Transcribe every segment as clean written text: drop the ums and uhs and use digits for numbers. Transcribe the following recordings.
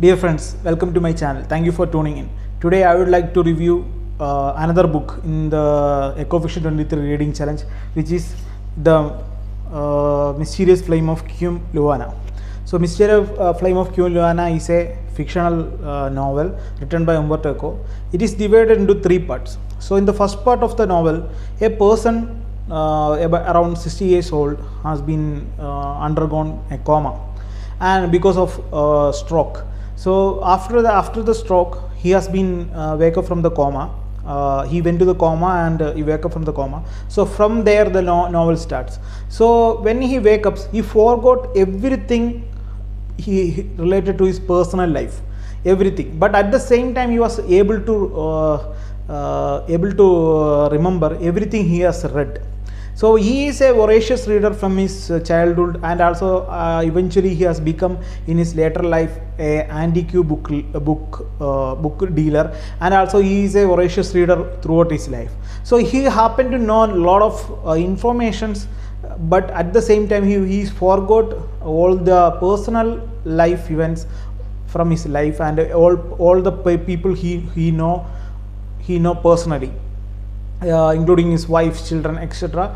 Dear friends, welcome to my channel. Thank you for tuning in. Today I would like to review another book in the Ecofiction 23 reading challenge, which is the Mysterious Flame of Cume Luana. So Mysterious Flame of Cume Luana is a fictional novel written by Umberto Eco. It is divided into three parts. So in the first part of the novel, a person around 60 years old has been undergone a coma, and because of stroke. So after the stroke, he has been wake up from the coma. He went to the coma and he wake up from the coma. So from there the novel starts. So when he wake up, he forgot everything he related to his personal life, everything. But at the same time, he was able to remember everything he has read. So he is a voracious reader from his childhood, and also eventually he has become in his later life a antique book dealer, and also he is a voracious reader throughout his life. So he happened to know a lot of informations, but at the same time he forgot all the personal life events from his life, and all the people he know personally, including his wife, children, etc.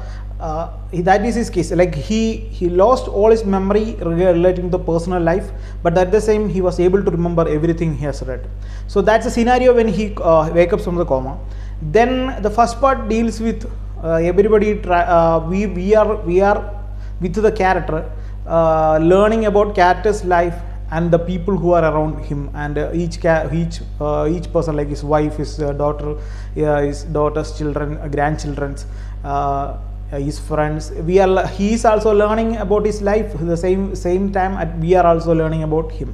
That is his case. Like he lost all his memory relating to personal life, but at the same he was able to remember everything he has read. So that's a scenario when he wake up from the coma. Then the first part deals with everybody. We are with the character, learning about character's life and the people who are around him, and each person, like his wife, his daughter, his daughter's children, grandchildren's, his friends. He is also learning about his life. The same time we are also learning about him.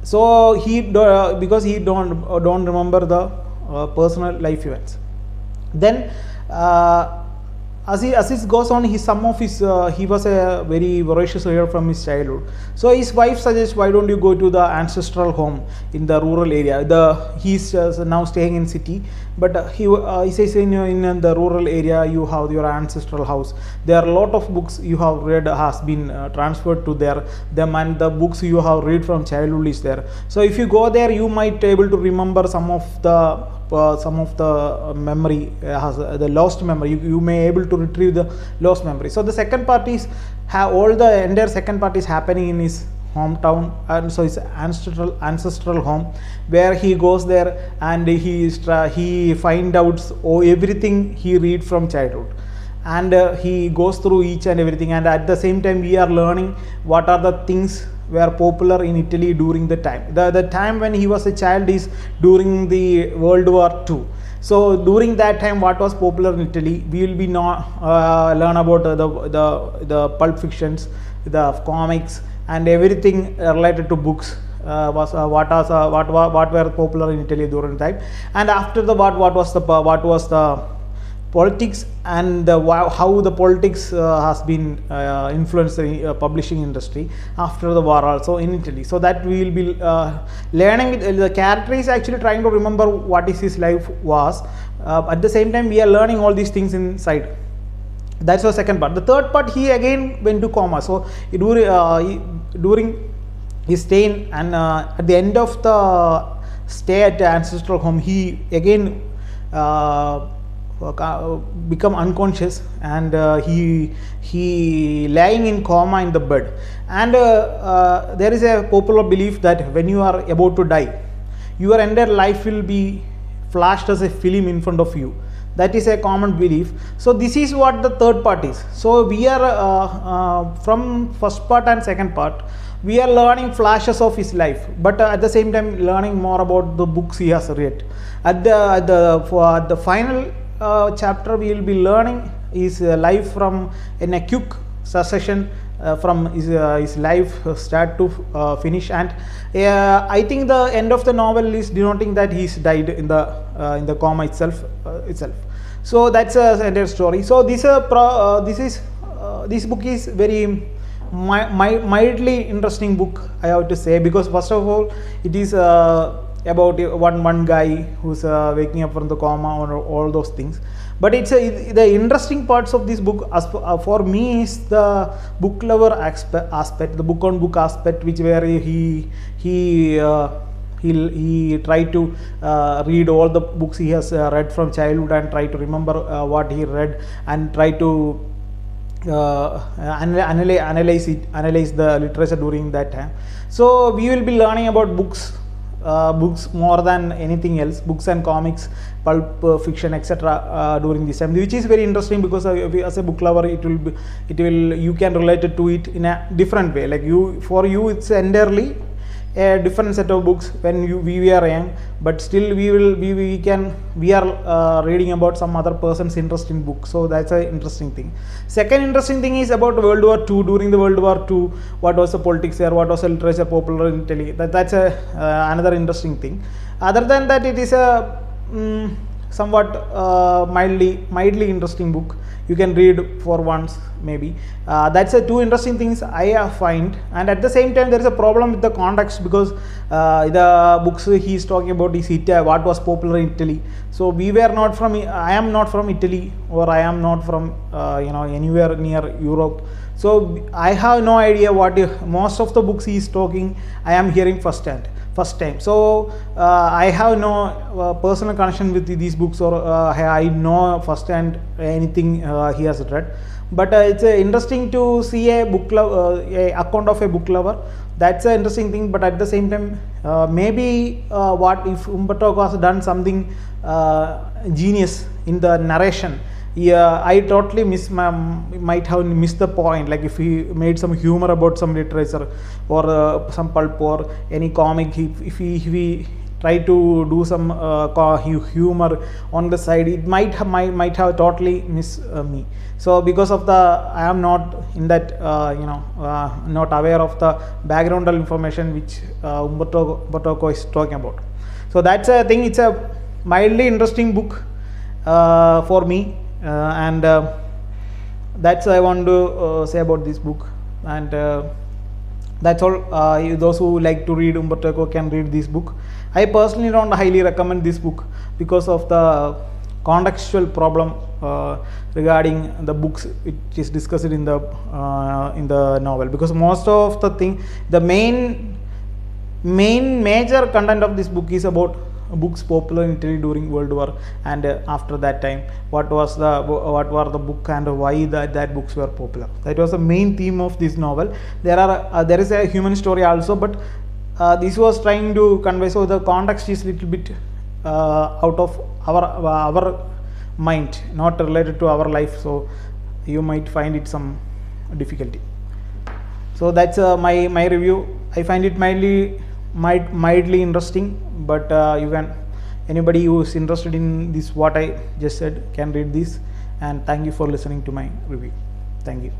So because he don't remember the personal life events. Then as it goes on, he was a very voracious reader from his childhood. So his wife suggests, why don't you go to the ancestral home in the rural area? He's now staying in city, but he says in the rural area you have your ancestral house. There are a lot of books you have read has been transferred to them, and the books you have read from childhood is there. So if you go there, you might be able to remember some of the memory, the lost memory. You may able to retrieve the lost memory. So the second part is the entire second part is happening in his hometown, and so his ancestral home, where he goes there and he find out everything he read from childhood, and he goes through each and everything. And at the same time, we are learning what are the things were popular in Italy during the time. The time when he was a child is during the World War II. So during that time, what was popular in Italy, we will be learn about the pulp fictions, the comics, and everything related to books. What were popular in Italy during that time, and after the what was the politics, and how the politics has been influenced the publishing industry after the war also in Italy. So that we will be learning. The character is actually trying to remember what is his life was. At the same time, we are learning all these things inside. That's the second part. The third part, he again went to coma. So during his stay and at the end of the stay at the ancestral home, he again become unconscious, and he lying in coma in the bed. And there is a popular belief that when you are about to die, your entire life will be flashed as a film in front of you. That is a common belief. So this is what the third part is. So we are from first part and second part, we are learning flashes of his life, but at the same time learning more about the books he has read. At the final chapter, we will be learning his life from in a quick succession, from his life start to finish. And I think the end of the novel is denoting that he's died in the coma itself. So that's a entire story. So this book is very mildly interesting book, I have to say, because first of all, it is about one guy who's waking up from the coma or all those things. But the interesting parts of this book for me is the book lover aspect, the book on book aspect, which where he tried to read all the books he has read from childhood and try to remember what he read and try to analyze the literature during that time. So we will be learning about books more than anything else, books and comics, pulp fiction, etc. During this time, which is very interesting because as a book lover, you can relate it to it in a different way. Like for you it's entirely a different set of books when we were young, but still we are reading about some other person's interest in books. So that's an interesting thing. Second interesting thing is about World War II. During the World War II, what was the politics there, what was the literature popular in Italy, that's another interesting thing. Other than that, it is a somewhat mildly interesting book. You can read for once maybe. That's two interesting things I find. And at the same time, there is a problem with the context, because the books he is talking about is what was popular in Italy. So I am not from Italy, or I am not from anywhere near Europe. So I have no idea what most of the books he is talking I am hearing first time. So I have no personal connection with these books, or I know first hand anything he has read. But it's interesting to see a account of a book lover. That's an interesting thing. But at the same time, maybe what if Umberto Eco has done something genius in the narration. Yeah, I totally might have missed the point. Like if he made some humor about some literature or some pulp or any comic, if he try to do some humor on the side, it might have totally missed me. So because of I am not in that not aware of the background information which Umberto Eco is talking about. So that's a thing. It's a mildly interesting book for me. And that's I want to say about this book. And that's all. Those who like to read Umberto Eco can read this book. I personally don't highly recommend this book because of the contextual problem regarding the books which is discussed in the novel, because most of the major content of this book is about books popular in Italy during World War, and after that time what were the book and why that books were popular. That was the main theme of this novel. There is a human story also, but this was trying to convey, so the context is little bit out of our mind, not related to our life, so you might find it some difficulty. So that's my review. I find it mildly interesting, but anybody who is interested in this what I just said can read this. And thank you for listening to my review. Thank you.